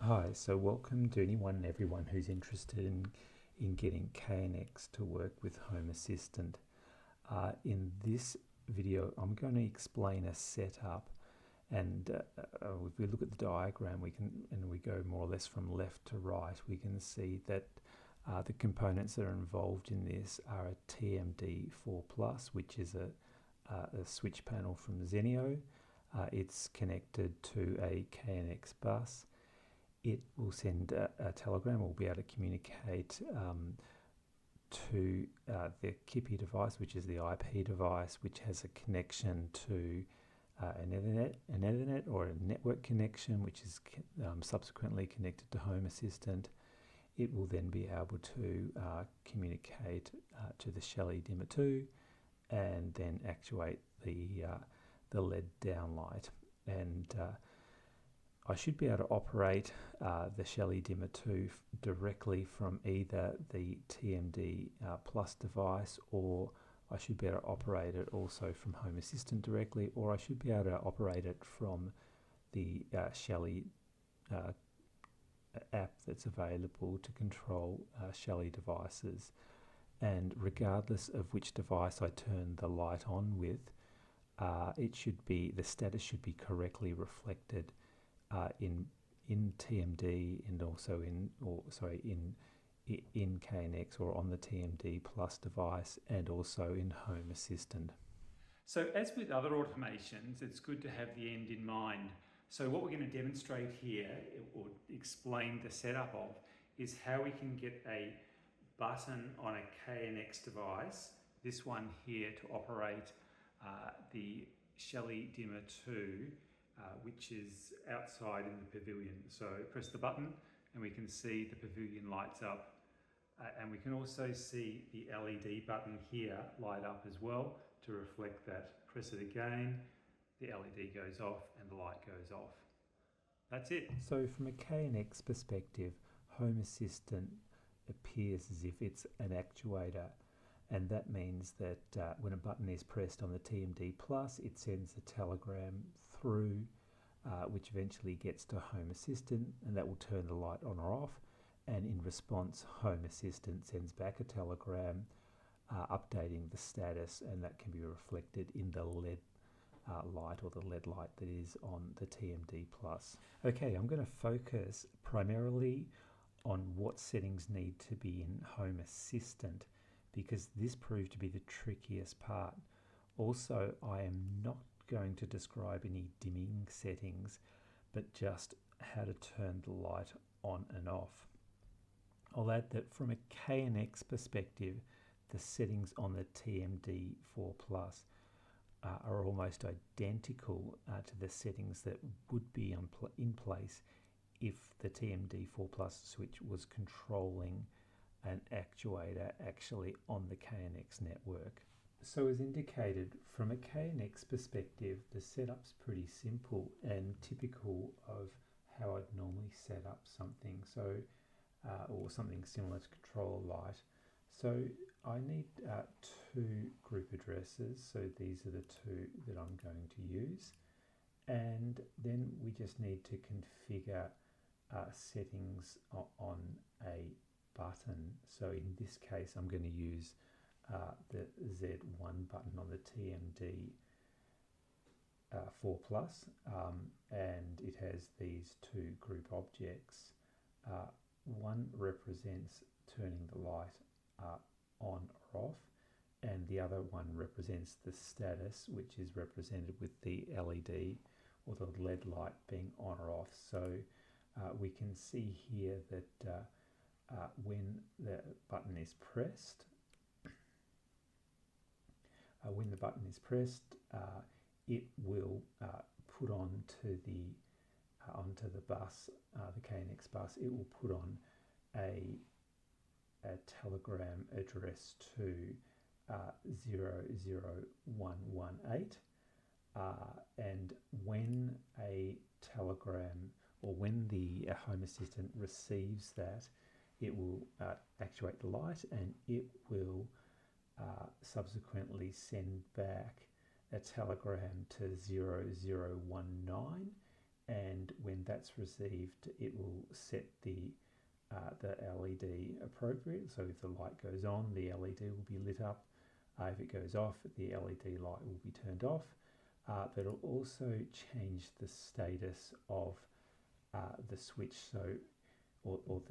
Hi, so welcome to anyone and everyone who's interested in getting KNX to work with Home Assistant. In this video, I'm going to explain a setup, and if we look at the diagram, and we go more or less from left to right, we can see that the components that are involved in this are a TMD4+, which is a switch panel from Zenio. It's connected to a KNX bus. It will send a telegram. We'll be able to communicate to the KIPI device, which is the IP device, which has a connection to an Ethernet or a network connection, which is subsequently connected to Home Assistant. It will then be able to communicate to the Shelly dimmer 2 and then actuate the LED downlight. And I should be able to operate the Shelly dimmer 2 directly from either the TMD Plus device, or I should be able to operate it also from Home Assistant directly, or I should be able to operate it from the Shelly app that's available to control Shelly devices. And regardless of which device I turn the light on with, the status should be correctly reflected in TMD and also in KNX, or on the TMD Plus device, and also in Home Assistant. So as with other automations, it's good to have the end in mind. So what we're going to demonstrate here, or explain the setup of, is how we can get a button on a KNX device, this one here, to operate the Shelly dimmer 2, which is outside in the pavilion. So press the button and we can see the pavilion lights up. And we can also see the LED button here light up as well to reflect that. Press it again, the LED goes off and the light goes off. That's it. So from a KNX perspective, Home Assistant appears as if it's an actuator. And that means that when a button is pressed on the TMD Plus, it sends a telegram through, which eventually gets to Home Assistant, and that will turn the light on or off. And in response, Home Assistant sends back a telegram updating the status, and that can be reflected in the LED light, or the LED light that is on the TMD Plus. Okay, I'm going to focus primarily on what settings need to be in Home Assistant, because this proved to be the trickiest part. Also, I am not going to describe any dimming settings, but just how to turn the light on and off. I'll add that from a KNX perspective, the settings on the TMD4+ are almost identical to the settings that would be in place if the TMD4+ switch was controlling an actuator actually on the KNX network. So as indicated, from a KNX perspective, the setup's pretty simple and typical of how I'd normally set up something, or something similar to control a light. So I need two group addresses, so these are the two that I'm going to use, and then we just need to configure settings on a button. So in this case, I'm going to use the Z1 button on the TMD 4+, and it has these two group objects. One represents turning the light on or off, and the other one represents the status, which is represented with the LED or the LED light being on or off. So we can see here that when the button is pressed, it will put onto the bus, the KNX bus. It will put on a telegram address to 00118, and when a telegram, or when the Home Assistant receives that, it will actuate the light, and it will subsequently send back a telegram to 0019 and when that's received, it will set the LED appropriate. So if the light goes on, the LED will be lit up. If it goes off, the LED light will be turned off. But it'll also change the status of the switch, or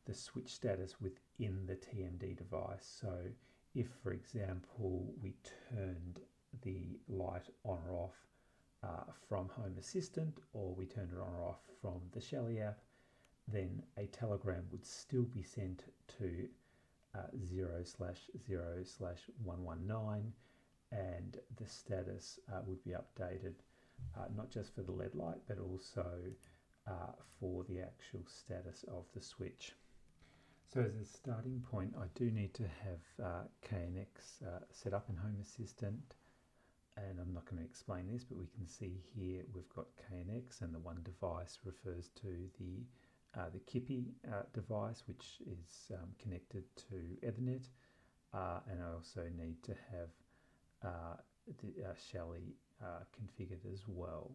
the switch status within the TMD device. So if, for example, we turned the light on or off from Home Assistant, or we turned it on or off from the Shelly app, then a telegram would still be sent to 0/0/119, and the status would be updated not just for the LED light, but also for the actual status of the switch. So as a starting point, I do need to have KNX set up in Home Assistant, and I'm not going to explain this, but we can see here we've got KNX, and the one device refers to the Kippy device, which is connected to Ethernet, and I also need to have the Shelly configured as well.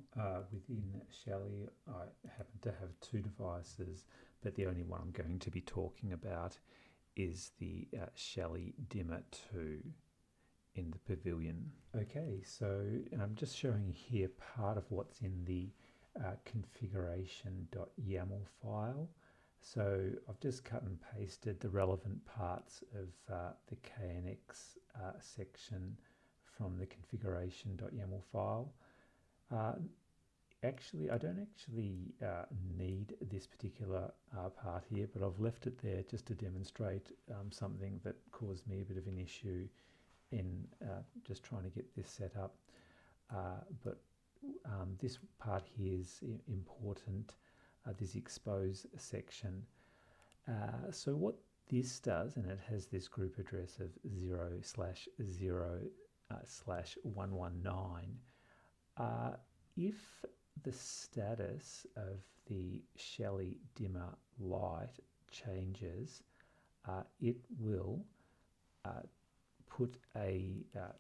Within Shelly, I happen to have two devices, but the only one I'm going to be talking about is the Shelly Dimmer 2 in the Pavilion. Okay, so I'm just showing here part of what's in the configuration.yaml file. So I've just cut and pasted the relevant parts of the KNX section from the configuration.yaml file. Actually, I don't actually need this particular part here, but I've left it there just to demonstrate something that caused me a bit of an issue in just trying to get this set up. But this part here is important, this expose section. So what this does, and it has this group address of 0/0/119, if the status of the Shelly dimmer light changes, it will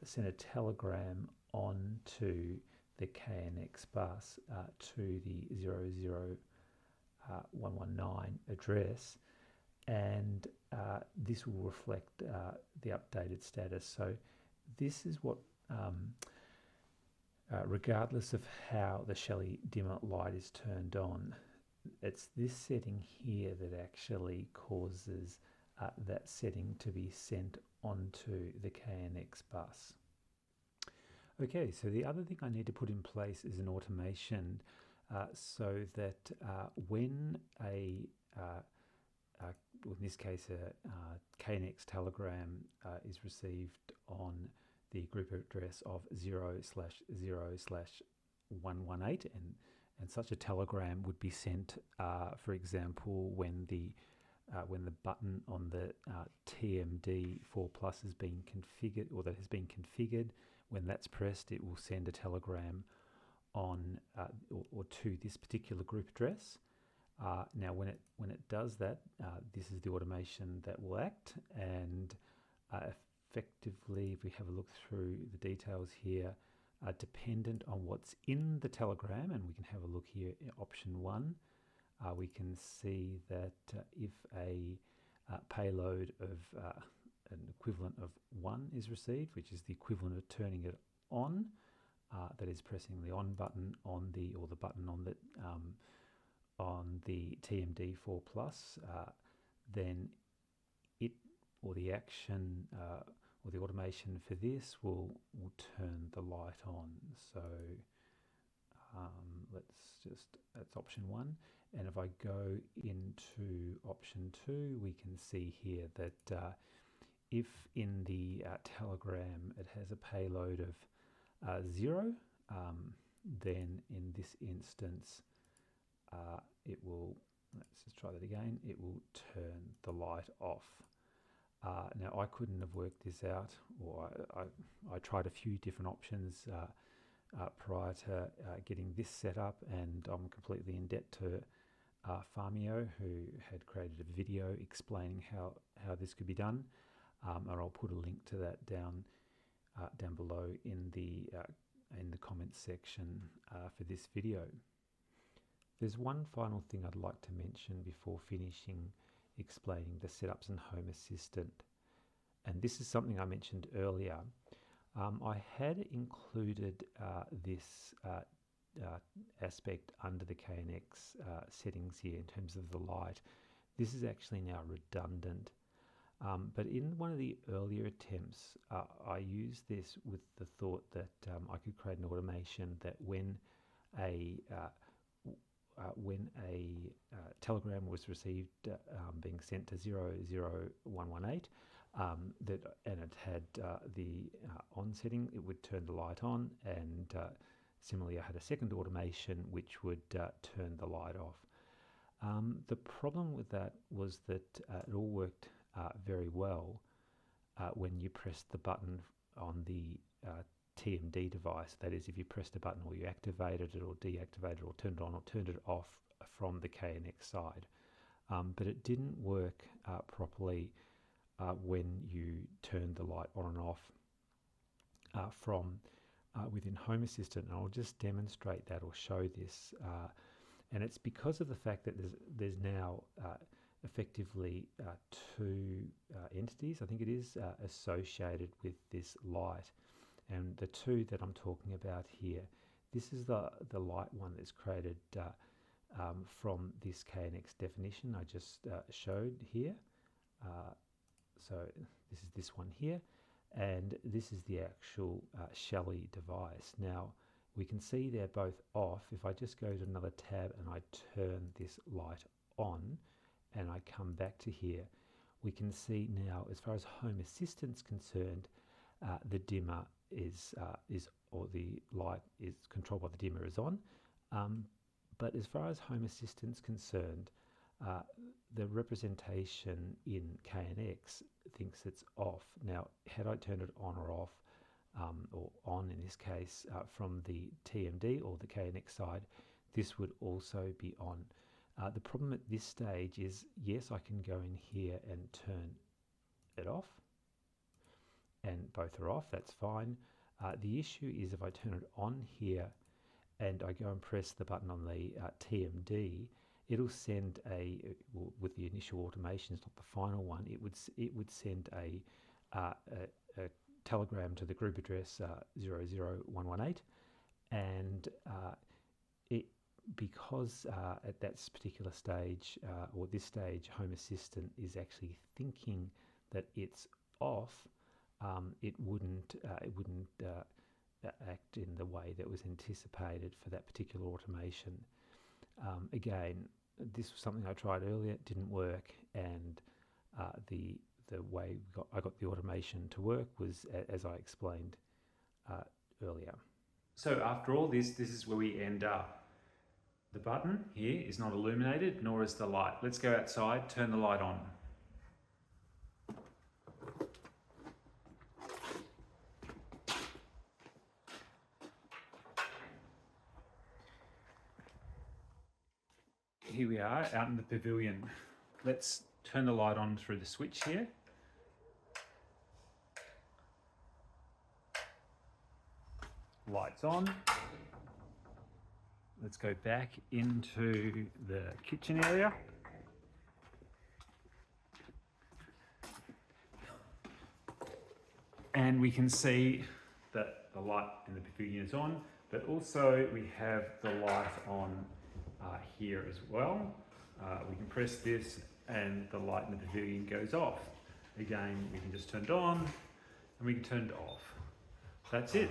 send a telegram onto the KNX bus to the 0/0/119 address, and this will reflect the updated status. So this is what, regardless of how the Shelly dimmer light is turned on, it's this setting here that actually causes that setting to be sent onto the KNX bus. Okay, so the other thing I need to put in place is an automation so that when in this case a KNX telegram is received on the group address of 0/0/118, and such a telegram would be sent, for example, when the button on the TMD 4+ has been configured, or that has been configured. When that's pressed, it will send a telegram on or to this particular group address. Now, when it does that, this is the automation that will act, and effectively, if we have a look through the details here, dependent on what's in the telegram, and we can have a look here in option 1, we can see that if a payload of an equivalent of 1 is received, which is the equivalent of turning it on, that is pressing the on button on the button on the TMD 4+, then it, or the action or the automation for this will turn the light on. So that's option 1. And if I go into option 2, we can see here that if in the telegram it has a payload of 0, then in this instance it will, let's just try that again, it will turn the light off. Now, I couldn't have worked this out, or I tried a few different options prior to getting this set up, and I'm completely in debt to Farmio, who had created a video explaining how this could be done, and I'll put a link to that down below in the comments section for this video. There's one final thing I'd like to mention before finishing explaining the setups in Home Assistant. And this is something I mentioned earlier. I had included this aspect under the KNX settings here in terms of the light. This is actually now redundant. But in one of the earlier attempts, I used this with the thought that I could create an automation that when a telegram was received being sent to 00118, and it had the on setting, it would turn the light on, and similarly I had a second automation which would turn the light off. The problem with that was that it all worked very well when you pressed the button on the TMD device. That is, if you pressed a button or you activated it or deactivated it or turned it on or turned it off from the KNX side. But it didn't work properly when you turned the light on and off from within Home Assistant. And I'll just demonstrate that or show this. And it's because of the fact that there's now effectively two entities, I think it is, associated with this light. And the two that I'm talking about here, this is the light one that's created from this KNX definition I just showed here. So this is this one here, and this is the actual Shelly device. Now we can see they're both off. If I just go to another tab and I turn this light on and I come back to here, we can see now, as far as Home Assistant's concerned, the dimmer is or the light is controlled by the dimmer is on. But as far as Home Assistant's concerned, the representation in KNX thinks it's off. Now, had I turned it on or off, or on in this case, from the TMD or the KNX side, this would also be on. The problem at this stage is, yes, I can go in here and turn it off, and both are off, that's fine. The issue is if I turn it on here and I go and press the button on the TMD, it'll send with the initial automation, it's not the final one, it would send a telegram to the group address 00118, and because at that particular stage, or this stage, Home Assistant is actually thinking that it's off, it wouldn't act in the way that was anticipated for that particular automation. Again, this was something I tried earlier, it didn't work, and the way I got the automation to work was as I explained earlier. So after all this is where we end up. The button here is not illuminated, nor is the light. Let's go outside, turn the light on. Here we are out in the pavilion. Let's turn the light on through the switch here. Lights on. Let's go back into the kitchen area. And we can see that the light in the pavilion is on, but also we have the light on here as well. We can press this and the light in the pavilion goes off. Again, we can just turn it on and we can turn it off. That's it.